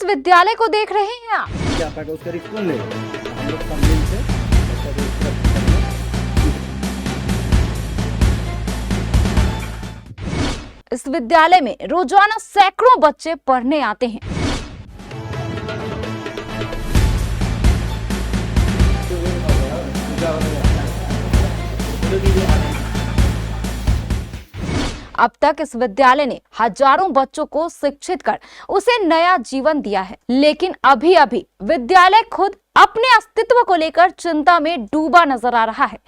विद्यालय को देख रहे हैं आप? क्या था कि उसका रिस्क कौन लेगा? हम लोग सब मिल से बच्चा को सुरक्षित करेंगे। इस विद्यालय में रोजाना सैकड़ों बच्चे पढ़ने आते हैं। अब तक इस विद्यालय ने हजारों बच्चों को शिक्षित कर उसे नया जीवन दिया है, लेकिन अभी अभी विद्यालय खुद अपने अस्तित्व को लेकर चिंता में डूबा नजर आ रहा है।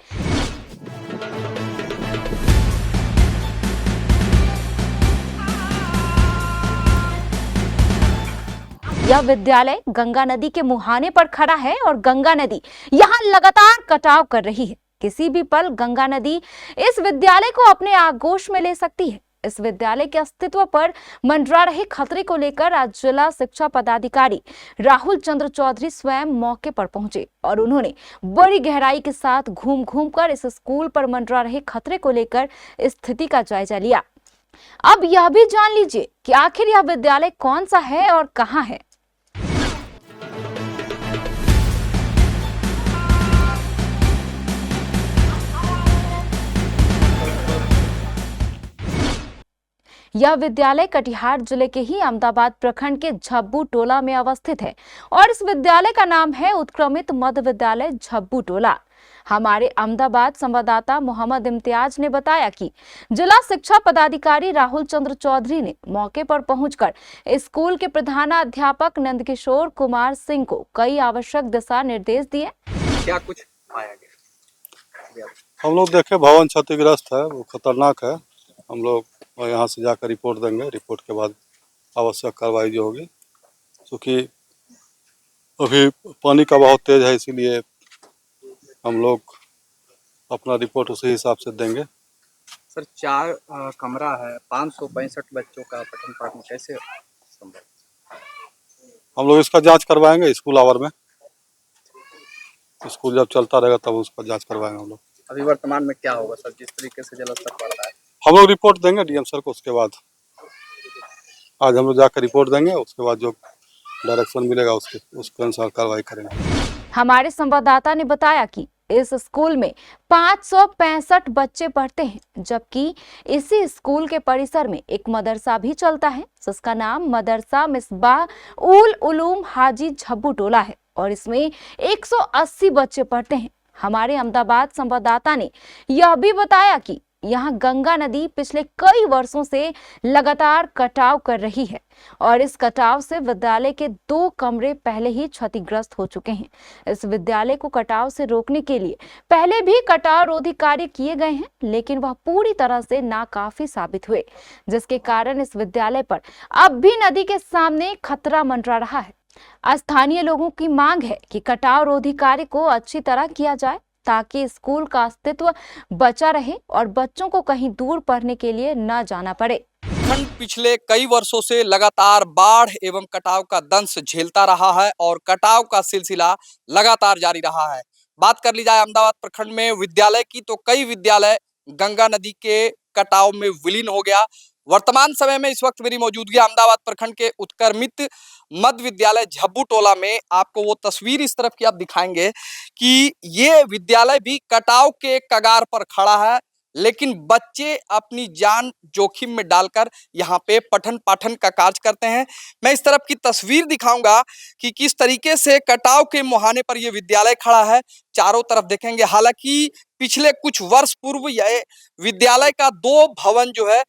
यह विद्यालय गंगा नदी के मुहाने पर खड़ा है और गंगा नदी यहाँ लगातार कटाव कर रही है। किसी भी पल गंगा नदी इस विद्यालय को अपने आगोश में ले सकती है। इस विद्यालय के अस्तित्व पर मंडरा रहे खतरे को लेकर आज जिला शिक्षा पदाधिकारी राहुल चंद्र चौधरी स्वयं मौके पर पहुंचे और उन्होंने बड़ी गहराई के साथ घूम घूम कर इस स्कूल पर मंडरा रहे खतरे को लेकर स्थिति का जायजा लिया। अब यह भी जान लीजिए कि आखिर यह विद्यालय कौन सा है और कहां है। यह विद्यालय कटिहार जिले के ही अहमदाबाद प्रखंड के झब्बू टोला में अवस्थित है और इस विद्यालय का नाम है उत्क्रमित मध्य विद्यालय झब्बू टोला। हमारे अहमदाबाद संवाददाता मोहम्मद इम्तियाज ने बताया कि जिला शिक्षा पदाधिकारी राहुल चंद्र चौधरी ने मौके पर पहुंचकर स्कूल के प्रधानाध्यापक नंदकिशोर कुमार सिंह को कई आवश्यक दिशा निर्देश दिए। क्या कुछ पाया गया? हम लोग देखे भवन क्षतिग्रस्त है, वो खतरनाक है। हम लोग यहाँ से जाकर रिपोर्ट देंगे, रिपोर्ट के बाद आवश्यक कार्रवाई जो होगी, क्योंकि अभी पानी का बहुत तेज है, इसीलिए हम लोग अपना रिपोर्ट उसी हिसाब से देंगे। सर 4 कमरा है, 565 बच्चों का पठन पाठन कैसे संभव? हम लोग इसका जांच करवाएंगे स्कूल आवर में। स्कूल जब चलता रहेगा तब उसका जांच करवाएंगे हम लोग। अभी वर्तमान में क्या होगा सर, जिस तरीके से जलस्तर बढ़ रहा है? हम लोग रिपोर्ट देंगे डीएम सर को, उसके बाद आज हम लोग जाकर रिपोर्ट देंगे, उसके बाद जो डायरेक्शन मिलेगा उसके अनुसार कार्रवाई करेंगे। हमारे संवाददाता ने बताया कि इस स्कूल में 565 बच्चे पढ़ते हैं, जबकि इसी स्कूल के परिसर में एक मदरसा भी चलता है जिसका नाम मदरसा मिसबाह उल उलूम हाजी झब्बू टोला है और इसमें 180 बच्चे पढ़ते हैं। हमारे अहमदाबाद संवाददाता ने यह भी बताया कि यहाँ गंगा नदी पिछले कई वर्षों से लगातार कटाव कर रही है और इस कटाव से विद्यालय के 2 कमरे पहले ही क्षतिग्रस्त हो चुके हैं। इस विद्यालय को कटाव से रोकने के लिए पहले भी कटाव रोधी कार्य किए गए हैं, लेकिन वह पूरी तरह से नाकाफी साबित हुए, जिसके कारण इस विद्यालय पर अब भी नदी के सामने खतरा मंडरा रहा है। स्थानीय लोगों की मांग है कि कटाव रोधी कार्य को अच्छी तरह किया जाए ताकि स्कूल का अस्तित्व बचा रहे और बच्चों को कहीं दूर पढ़ने के लिए न जाना पड़े। पिछले कई वर्षों से लगातार बाढ़ एवं कटाव का दंश झेलता रहा है और कटाव का सिलसिला लगातार जारी रहा है। बात कर ली जाए अहमदाबाद प्रखंड में विद्यालय की, तो कई विद्यालय गंगा नदी के कटाव में विलीन हो गया। वर्तमान समय में इस वक्त मेरी मौजूदगी अहमदाबाद प्रखंड के उत्क्रमित मध्य विद्यालय झब्बू टोला में। आपको वो तस्वीर इस तरफ की आप दिखाएंगे कि ये विद्यालय भी कटाव के कगार पर खड़ा है, लेकिन बच्चे अपनी जान जोखिम में डालकर यहाँ पे पठन पाठन का कार्य करते हैं। मैं इस तरफ की तस्वीर दिखाऊंगा कि किस तरीके से कटाव के मुहाने पर यह विद्यालय खड़ा है। चारों तरफ देखेंगे, हालांकि पिछले कुछ वर्ष पूर्व यह विद्यालय का 2 भवन जो है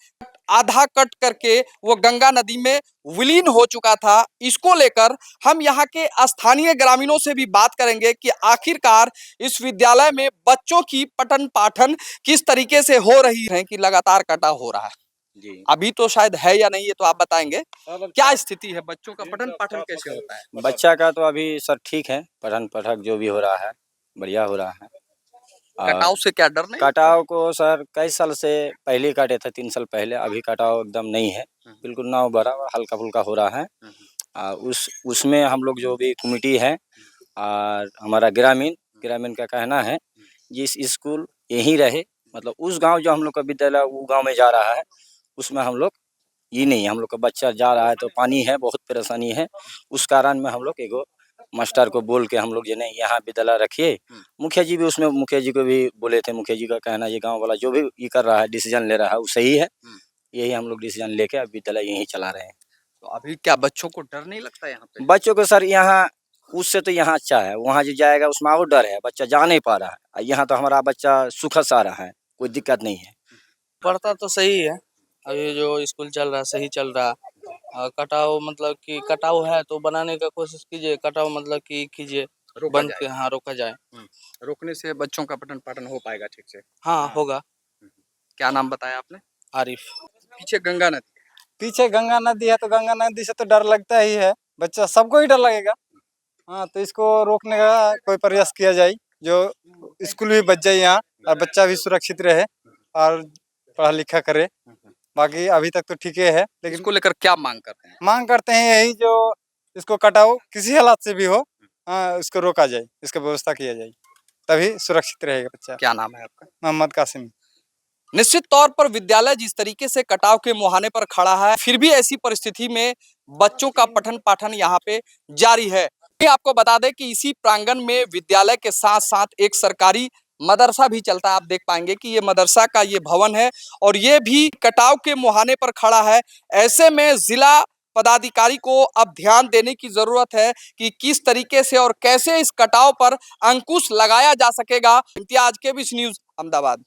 आधा कट करके वो गंगा नदी में विलीन हो चुका था। इसको लेकर हम यहाँ के स्थानीय ग्रामीणों से भी बात करेंगे कि आखिरकार इस विद्यालय में बच्चों की पठन पाठन किस तरीके से हो रही है कि लगातार कटाव हो रहा है। जी, अभी तो शायद है या नहीं, ये तो आप बताएंगे। क्या स्थिति है, बच्चों का पठन पाठन कैसे होता है? बच्चा का तो अभी सर ठीक है, पठन पाठक जो भी हो रहा है बढ़िया हो रहा है। कटाव से क्या डर नहीं? कटाव को सर कई साल से पहले काटे थे, 3 साल पहले। अभी कटाव एकदम नहीं है, बिल्कुल ना बड़ा हल्का फुल्का हो रहा है। उसमें हम लोग जो भी कमेटी है और हमारा ग्रामीण का कहना है जिस स्कूल यहीं रहे, मतलब उस गांव जो हम लोग का विद्यालय वो गांव में जा रहा है, उसमें हम लोग ये नहीं है। हम लोग का बच्चा जा रहा है तो पानी है, बहुत परेशानी है। उस कारण में हम लोग एगो मास्टर को बोल के हम लोग जो नहीं यहाँ विद्यालय रखिए। मुखिया जी भी उसमें, मुखिया जी को भी बोले थे। मुखिया जी का कहना ये गांव वाला जो भी ये कर रहा है, डिसीजन ले रहा है, वो सही है। यही हम लोग डिसीजन लेके अब विद्यालय यहीं चला रहे हैं। तो अभी क्या बच्चों को डर नहीं लगता यहाँ पे? बच्चों को सर यहाँ उससे तो यहाँ अच्छा है, वहाँ जो जाएगा उसमें और डर है, बच्चा जा नहीं पा रहा है। और यहाँ तो हमारा बच्चा सुखद सा रहा है, कोई दिक्कत नहीं है। पढ़ता तो सही है। अभी जो स्कूल चल रहा है सही चल रहा है। कटाव मतलब कि कटाव है तो बनाने का कोशिश कीजिए, कटाव मतलब कि कीजिए रोका बंद जाए। के, हाँ रोका जाए। रोकने से बच्चों का पठन पाठन हो पाएगा ठीक से। हाँ होगा। क्या नाम बताया आपने? आरिफ। पीछे गंगा नदी। पीछे गंगा नदी है तो गंगा नदी से तो डर लगता ही है, बच्चा सबको ही डर लगेगा। हाँ, तो इसको रोकने का कोई प्रयास किया जाए, जो स्कूल भी बच जाए यहाँ और बच्चा भी सुरक्षित रहे और पढ़ा लिखा करे। बाकी अभी तक तो ठीक ही है, लेकिन इसको लेकर क्या मांग करते हैं? मांग करते हैं यही, जो इसको कटाओ किसी हालात से भी हो, हाँ, इसको रोका जाए, इसका व्यवस्था किया जाए, तभी सुरक्षित रहेगा बच्चा। क्या नाम है आपका? मोहम्मद कासिम। निश्चित तौर पर विद्यालय जिस तरीके से कटाव के मुहाने पर खड़ा है, फिर भी ऐसी परिस्थिति में बच्चों का पठन पाठन यहाँ पे जारी है। मैं आपको बता दें कि इसी प्रांगण में विद्यालय के साथ साथ एक सरकारी मदरसा भी चलता है। आप देख पाएंगे कि ये मदरसा का ये भवन है और ये भी कटाव के मुहाने पर खड़ा है। ऐसे में जिला पदाधिकारी को अब ध्यान देने की जरूरत है कि किस तरीके से और कैसे इस कटाव पर अंकुश लगाया जा सकेगा। Imtiaz, KBC news, Ahmedabad.